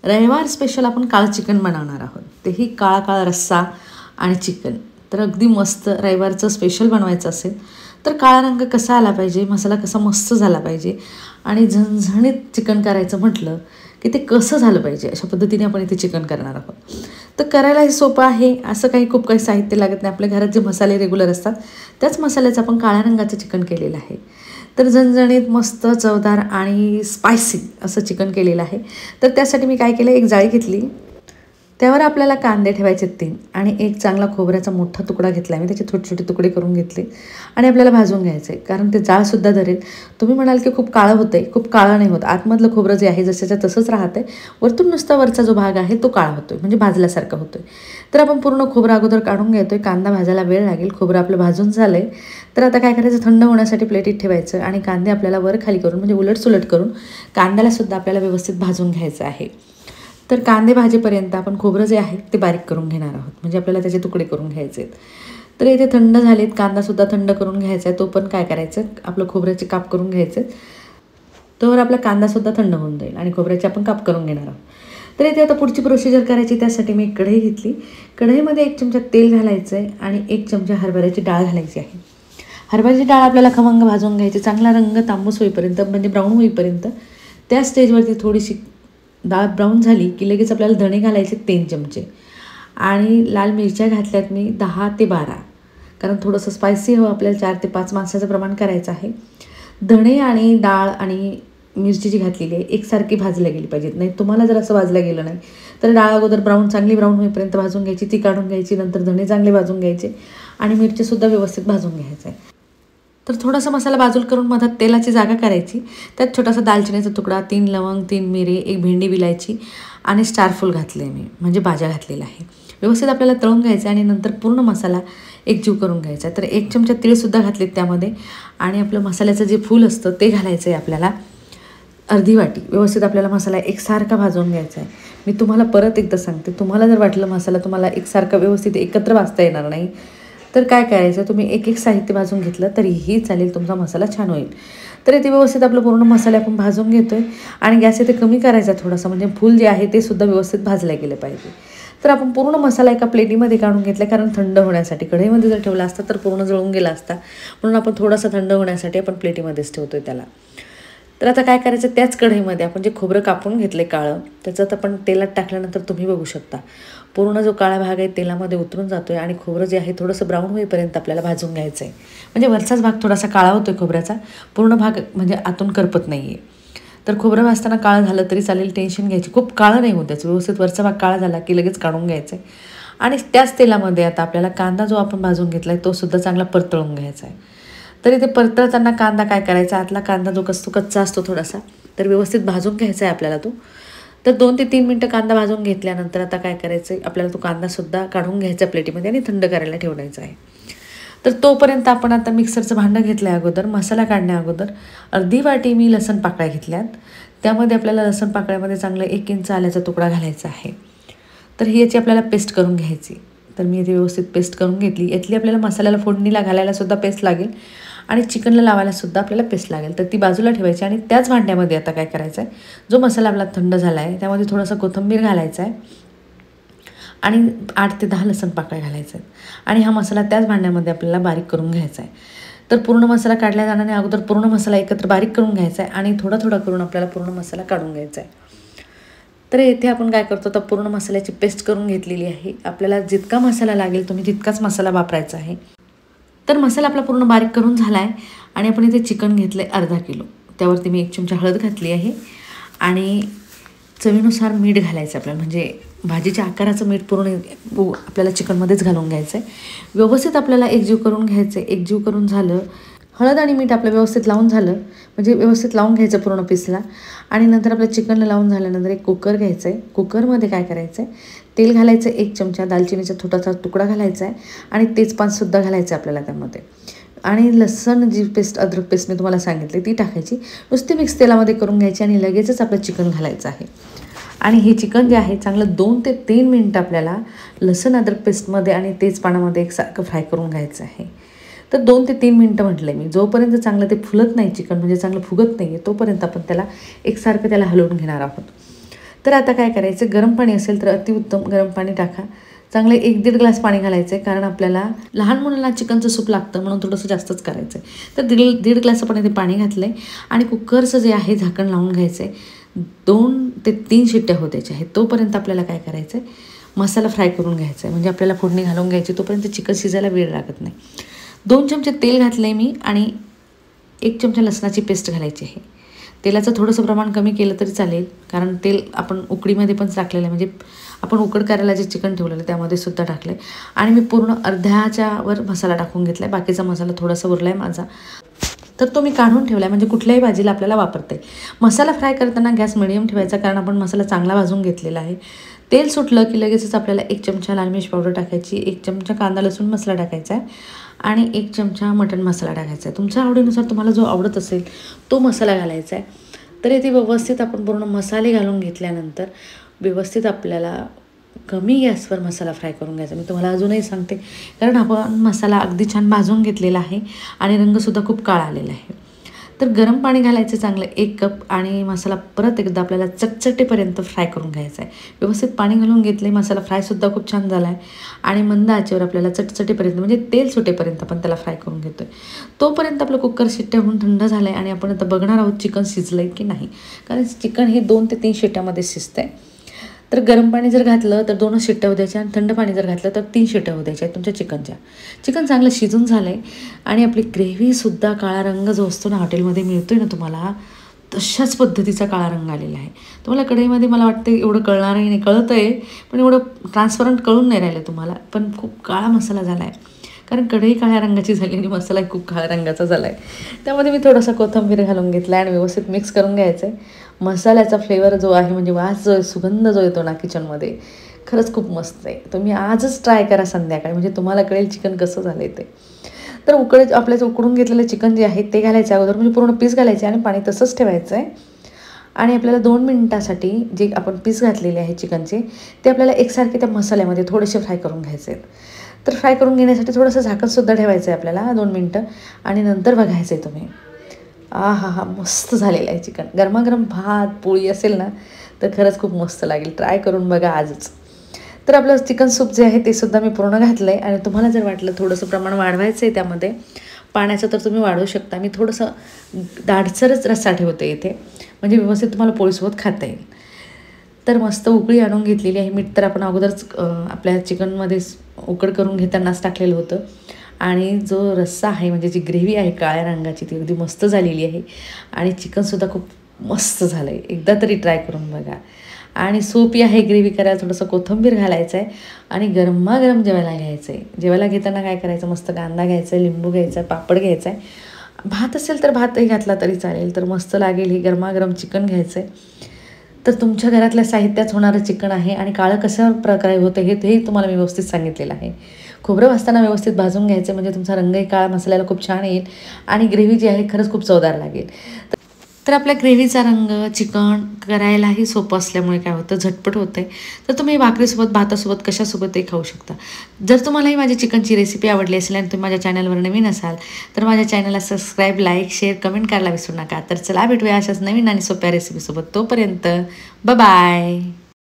रविवार स्पेशल आपण काळं चिकन बनवणार आहोत, तेही काळा काळा रस्सा आणि चिकन. तर अगदी मस्त रविवारचं स्पेशल बनवायचं असेल तर काळा रंग कसा आला पाहिजे, मसाला कसा मस्त झाला पाहिजे आणि झणझणीत चिकन करायचं म्हटलं की ते कसं झालं पाहिजे, अशा पद्धतीने आपण इथे चिकन करणार आहोत. तर करायलाही सोपं आहे, असं खूप काही साहित्य लागत नाही. आपल्या घरात जे मसाले रेग्युलर असतात त्याच मसाल्याचं आपण काळ्या रंगाचं चिकन केलेलं आहे. तर झणझणीत मस्त चवदार आणि स्पायसी असं चिकन केलेलं आहे. तर त्यासाठी मी काय केलं, एक जाळी घेतली, त्यावर आपल्याला कांदे ठेवायचे 3 आणि एक चांगला खोबऱ्याचा मोठा तुकडा घेतला. मी त्याचे छोटे छोटे तुकडे करून घेतले आणि आपल्याला भाजून घ्यायचे, कारण ते जाळसुद्धा धरेल. तुम्ही म्हणाल की खूप काळं होतं आहे, खूप काळं नाही होत. आतमधलं खोबरं जे आहे जसंच्या तसंच राहतं आहे, वरतून नुसता वरचा जो भाग आहे तो काळा होतो आहे, म्हणजे भाजल्यासारखा होतो आहे. तर आपण पूर्ण खोबरं अगोदर काढून घेतो आहे. कांदा भाजायला वेळ लागेल. खोबरं आपलं भाजून झालं आहे. तर आता काय करायचं, थंड होण्यासाठी प्लेटीत ठेवायचं आणि कांदे आपल्याला वर खाली करून म्हणजे उलटसुलट करून कांद्यालासुद्धा आपल्याला व्यवस्थित भाजून घ्यायचं आहे. तर कांदे भाजेपर्यंत आपण खोबरं जे आहे ते बारीक करून घेणार आहोत, म्हणजे आपल्याला त्याचे तुकडे करून घ्यायचे आहेत. तर इथे थंड झालेत, कांदासुद्धा थंड करून घ्यायचा आहे. तो पण काय करायचं, आपलं खोबऱ्याचे काप करून घ्यायचे. तोवर आपला कांदासुद्धा थंड होऊन जाईल आणि खोबऱ्याचे आपण काप करून घेणार आहोत. तर इथे आता पुढची प्रोसिजर करायची. त्यासाठी मी एक कढई घेतली. कढईमध्ये 1 चमचा तेल घालायचं आहे आणि 1 चमचा हरभऱ्याची डाळ घालायची आहे. हरभऱ्याची डाळ आपल्याला खमंग भाजून घ्यायची, चांगला रंग तांबूस होईपर्यंत, म्हणजे ब्राऊन होईपर्यंत. त्या स्टेजवरती थोडीशी डाळ ब्राऊन झाली की लगेच आपल्याला धणे घालायचे 3 चमचे आणि लाल मिरच्या घातल्यात मी 10 ते 12, कारण थोडंसं स्पायसी हवं आपल्याला. 4 ते 5 माणसाचं प्रमाण करायचं आहे. धणे आणि डाळ आणि मिरची जी घातलेली आहे एकसारखी भाजल्या गेली पाहिजेत. नाही तुम्हाला जर असं भाजलं गेलं नाही तर डाळ अगोदर चांगली ब्राऊन होईपर्यंत भाजून घ्यायची, ती काढून घ्यायची. नंतर धणे चांगले भाजून घ्यायचे आणि मिरचीसुद्धा व्यवस्थित भाजून घ्यायचं आहे. तर थोडासा मसाला बाजूला करून मधात तेलाची जागा करायची. त्यात छोटासा दालचिनीचा तुकडा, 3 लवंग, 3 मिरे, 1 भेंडी विलायची आणि स्टारफूल घातले मी, म्हणजे भाज्या घातलेला आहे. व्यवस्थित आपल्याला तळून घ्यायचं आणि नंतर पूर्ण मसाला एकजीव करून घ्यायचा. तर 1 चमचा तीळसुद्धा घातलेत त्यामध्ये आणि आपलं मसाल्याचं जे फूल असतं ते घालायचं आहे आपल्याला, अर्धी वाटी. व्यवस्थित आपल्याला मसाला एकसारखा भाजून घ्यायचा आहे. मी तुम्हाला परत एकदा सांगते, तुम्हाला जर वाटलं मसाला तुम्हाला एकसारखा व्यवस्थित एकत्र भाजता येणार नाही तर काय करायचं, तुम्ही एक साहित्य भाजून घेतलं तरीही चालेल, तुमचा मसाला छान होईल. तर इथे व्यवस्थित आपलं पूर्ण मसाले आपण भाजून घेतो आहे आणि गॅस इथे कमी करायचा थोडासा, म्हणजे फूल जे आहे ते सुद्धा व्यवस्थित भाजलं गेलं पाहिजे. तर आपण पूर्ण मसाला एका प्लेटीमध्ये काढून घेतला, कारण थंड होण्यासाठी. कढईमध्ये जर ठेवला असता तर पूर्ण जळून गेला असता, म्हणून आपण थोडासा थंड होण्यासाठी आपण प्लेटीमध्येच ठेवतो आहे त्याला. तर आता काय करायचं, त्याच कढईमध्ये आपण जे खोबरं कापून घेतलं आहे काळं, त्याच्यात आपण तेलात टाकल्यानंतर तुम्ही बघू शकता पूर्ण जो काळा भाग आहे तेलामध्ये उतरून जातो आहे आणि खोबरं जे आहे थोडंसं ब्राऊन होईपर्यंत आपल्याला भाजून घ्यायचं आहे. म्हणजे वरचाच भाग थोडासा काळा होतो आहे खोबऱ्याचा, पूर्ण भाग म्हणजे आतून करपत नाही आहे. तर खोबरं भाजताना काळं झालं तरी चालेल, टेन्शन घ्यायची, खूप काळं नाही होत त्याचं. व्यवस्थित वरचा भाग काळा झाला की लगेच काढून घ्यायचं आहे. आणि त्याच तेलामध्ये आता आपल्याला कांदा जो आपण भाजून घेतला आहे तोसुद्धा चांगला परतळून घ्यायचा आहे. तर इथे परतळताना कांदा काय करायचा, आतला कांदा जो कच्चा असतो थोडासा, तर व्यवस्थित भाजून घ्यायचा आहे आपल्याला तो. तर 2 ते 3 मिनटं कांदा भाजून घेतल्यानंतर आता काय करायचं आहे, आपल्याला तो कांदासुद्धा काढून घ्यायचा प्लेटीमध्ये आणि थंड करायला ठेवायचा आहे. तर तोपर्यंत आपण आता मिक्सरचं भांडं घेतलं आहे. अगोदर मसाला काढण्या अगोदर अर्धी वाटी मी लसण पाकळ्या घेतल्यात. त्यामध्ये आपल्याला लसण पाकळ्यामध्ये चांगलं 1 इंच आल्याचा तुकडा घालायचा आहे. तर ही याची आपल्याला पेस्ट करून घ्यायची. तर मी इथे व्यवस्थित पेस्ट करून घेतली. यातली आपल्याला मसाल्याला फोडणीला घालायलासुद्धा पेस्ट लागेल आणि चिकनला लावायलासुद्धा आपल्याला पेस्ट लागेल. तर ती बाजूला ठेवायची आणि त्याच भांड्यामध्ये आता काय करायचं आहे, जो मसाला आपला थंड झाला आहे त्यामध्ये थोडासा कोथिंबीर घालायचा आहे आणि 8 ते 10 लसण पाकळ्या घालायच्या आहेत आणि हा मसाला त्याच भांड्यामध्ये आपल्याला बारीक करून घ्यायचा आहे. तर पूर्ण मसाला काढल्या जाण्याने अगोदर पूर्ण मसाला एकत्र बारीक करून घ्यायचा आहे आणि थोडा थोडा करून आपल्याला पूर्ण मसाला काढून घ्यायचा आहे. तर इथे आपण काय करतो, तर पूर्ण मसाल्याची पेस्ट करून घेतलेली आहे. आपल्याला जितका मसाला लागेल तुम्ही तितकाच मसाला वापरायचा आहे. तर मसाला आपला पूर्ण बारीक करून झाला आहे आणि आपण इथे चिकन घेतलं आहे अर्धा किलो. त्यावरती मी 1 चमचा हळद घातली आहे आणि चवीनुसार मीठ घालायचं आपल्याला, म्हणजे भाजीच्या आकाराचं मीठ पूर्ण आपल्याला चिकनमध्येच घालून घ्यायचं आहे. व्यवस्थित आपल्याला एकजीव करून घ्यायचं आहे. एकजीव करून झालं, हळद आणि मीठ आपलं व्यवस्थित लावून झालं, म्हणजे व्यवस्थित लावून घ्यायचं पूर्ण पीसला आणि नंतर आपल्या चिकनला लावून झाल्यानंतर एक कुकर घ्यायचं आहे. कुकरमध्ये काय करायचं आहे, तेल घालायचं 1 चमचा, दालचिनीचा छोटासा तुकडा घालायचा आहे आणि तेजपानसुद्धा घालायचं आहे आपल्याला त्यामध्ये. आणि लसण जी पेस्ट, अद्रक पेस्ट मी तुम्हाला सांगितली ती टाकायची. नुसती मिक्स तेलामध्ये करून घ्यायची आणि लगेचच आपलं चिकन घालायचं आहे. आणि हे चिकन जे आहे चांगलं 2 ते 3 मिनटं आपल्याला लसण अद्रक पेस्टमध्ये आणि तेजपानामध्ये एकसारखं फ्राय करून घ्यायचं आहे. तर 2 ते 3 मिनटं म्हटलं मी. जोपर्यंत चांगलं ते फुलत नाही चिकन, म्हणजे चांगलं फुगत नाही आहे, तोपर्यंत आपण त्याला एकसारखं हलवून घेणार आहोत. तर आता काय करायचं, गरम पाणी असेल तर अतिउत्तम, गरम पाणी टाका. चांगले 1-1.5 ग्लास पाणी घालायचं आहे, कारण आपल्याला लहान मुलांना चिकनचं सूप लागतं म्हणून थोडंसं जास्तच करायचं आहे. तर 1.5 ग्लास आपण इथे पाणी घातलं आहे आणि कुकरचं जे आहे झाकण लावून घ्यायचं आहे. 2 ते 3 शिट्ट्या होऊ द्यायच्या आहेत. तोपर्यंत आपल्याला काय करायचं आहे, मसाला फ्राय करून घ्यायचा आहे. म्हणजे आपल्याला फोडणी घालून घ्यायची, तोपर्यंत चिकन शिजायला वेळ लागत नाही. 2 चमचे तेल घातलं आहे मी आणि 1 चमचा लसणाची पेस्ट घालायची आहे. तेलाचं थोडंसं प्रमाण कमी केलं तरी चालेल, कारण तेल आपण उकडीमध्ये पण टाकलेलं आहे, म्हणजे आपण उकड करायला जे चिकन ठेवलेलं त्यामध्ये सुद्धा टाकलं आहे. आणि मी पूर्ण अर्ध्याच्या वर मसाला टाकून घेतला आहे. बाकीचा मसाला थोडासा उरला आहे माझा, तर तो मी काढून ठेवला आहे, म्हणजे कुठल्याही भाजीला आपल्याला वापरते. मसाला फ्राय करताना गॅस मिडियम ठेवायचा, कारण आपण मसाला चांगला भाजून घेतलेला आहे. तेल सुटलं की लगेचच आपल्याला 1 चमचा लाल मिर्च पावडर टाकायची, 1 चमचा कांदा लसूण मसाला टाकायचा आहे आणि 1 चमचा मटण मसाला टाकायचा आहे. तुमच्या आवडीनुसार तुम्हाला जो आवडत असेल तो मसाला घालायचा आहे. तर इथे व्यवस्थित आपण पूर्ण मसाले घालून घेतल्यानंतर व्यवस्थित आपल्याला कमी गॅसवर मसाला फ्राय करून घ्यायचा. मी तुम्हाला अजूनही सांगते, कारण आपण मसाला अगदी छान भाजून घेतलेला आहे आणि रंगसुद्धा खूप काळा आलेला आहे. तर गरम पाणी घालायचं चांगलं 1 कप आणि मसाला परत एकदा आपल्याला चटचटेपर्यंत फ्राय करून घ्यायचा आहे. व्यवस्थित पाणी घालून घेतले, मसाला फ्रायसुद्धा खूप छान झाला आहे आणि मंद आचेवर आपल्याला चटचटेपर्यंत, म्हणजे तेल सुटेपर्यंत आपण त्याला फ्राय करून घेतो आहे. तोपर्यंत आपलं कुकर शिट्ट्या होऊन थंड झालं आहे आणि आपण आता बघणार आहोत चिकन शिजलं आहे की नाही, कारण चिकन हे 2 ते 3 शिट्ट्यामध्ये शिजतं आहे. तर गरम पाणी जर घातलं तर 2च शिट्ट्या होऊ द्यायच्या आणि थंड पाणी जर घातलं तर 3 शिट्ट्या होऊ द्यायच्या तुमच्या चिकनच्या. चिकन चांगलं शिजून झालं आहे आणि आपली ग्रेव्हीसुद्धा काळा रंग जो असतो ना हॉटेलमध्ये मिळतो आहे ना तुम्हाला, तशाच पद्धतीचा काळा रंग आलेला आहे. तुम्हाला कढईमध्ये मला वाटतं एवढं कळणारही नाही, कळतं आहे पण एवढं ट्रान्सपरंट कळून नाही राहिलं तुम्हाला, पण खूप काळा मसाला झाला आहे, कारण कढई काळ्या रंगाची झाली आणि मसालाही खूप काळ्या रंगाचा झाला आहे. त्यामध्ये मी थोडासा कोथिंबीर घालून घेतला आहे आणि व्यवस्थित मिक्स करून घ्यायचं आहे. मसाल्याचा फ्लेवर जो आहे, म्हणजे वास जो सुगंध जो येतो ना किचनमध्ये, खरंच खूप मस्त आहे. तुम्ही आजच ट्राय करा संध्याकाळी, म्हणजे तुम्हाला कळेल चिकन कसं झालं आहे ते. तर आपल्याचं उकडून घेतलेलं चिकन जे आहे ते घालायचं अगोदर, म्हणजे पूर्ण पीस घालायचे आणि पाणी तसंच ठेवायचं आहे. आणि आपल्याला 2 मिनिटासाठी जे आपण पीस घातलेले आहे चिकनचे, ते आपल्याला एकसारखे त्या मसाल्यामध्ये थोडेसे फ्राय करून घ्यायचे आहेत. तर फ्राय करून घेण्यासाठी थोडंसं झाकणसुद्धा ठेवायचं आहे आपल्याला 2 मिनटं आणि नंतर बघायचं आहे तुम्ही. हा मस्त झालेलं आहे चिकन. गरमागरम भात पोळी असेल ना तर खरंच खूप मस्त लागेल. ट्राय करून बघा आजच. तर आपलं चिकन सूप जे आहे ते सुद्धा मी पूर्ण घातलं आहे आणि तुम्हाला जर वाटलं थोडंसं प्रमाण वाढवायचं आहे त्यामध्ये पाण्याचं, तर तुम्ही वाढवू शकता. मी थोडंसं दाटसरच रस्सा ठेवते इथे, म्हणजे व्यवस्थित तुम्हाला पोळीसोबत खाता येईल. तर मस्त उकळी आणून घेतलेली आहे. मीठ तर आपण अगोदरच आपल्या चिकनमध्ये उकड करून घेतानाच टाकलेलं होतं. आणि जो रस्सा आहे, म्हणजे जी ग्रेव्ही आहे काळ्या रंगाची, ती अगदी मस्त झालेली आहे आणि चिकनसुद्धा खूप मस्त झालं आहे. एकदा तरी ट्राय करून बघा. आणि सोपी आहे ग्रेव्ही करायला. थोडंसं कोथिंबीर घालायचं आहे आणि गरमागरम जेवायला घ्यायचं आहे. जेवायला घेताना काय करायचं, मस्त कांदा घ्यायचा आहे, लिंबू घ्यायचा आहे, पापड घ्यायचा आहे. भात असेल तर भातही घातला तरी चालेल, तर मस्त लागेल. हे गरमागरम चिकन घ्यायचं आहे. तर तुमच्या घरातल्या साहित्यात होणारं चिकन आहे आणि काळं कशा प्रकारे होतं हे तुम्हाला मी व्यवस्थित सांगितलेलं आहे. खोबरं भाजताना व्यवस्थित भाजून घ्यायचं, म्हणजे तुमचा रंगही काळा मसाल्याला खूप छान येईल आणि ग्रेव्ही जी आहे खरंच खूप चवदार लागेल. तर आपल्या ग्रेव्हीचा रंग चिकन करायलाही सोपं असल्यामुळे काय होतं, झटपट होतं आहे. तर तुम्ही भाकरीसोबत, भातासोबत, कशासोबतही खाऊ शकता. जर तुम्हालाही माझी चिकनची रेसिपी आवडली असेल आणि तुम्ही माझ्या चॅनलवर नवीन असाल तर माझ्या चॅनलला सबस्क्राईब, लाईक, शेअर, कमेंट करायला विसरू नका. तर चला भेटूया अशाच नवीन आणि सोप्या रेसिपीसोबत. तोपर्यंत बाय.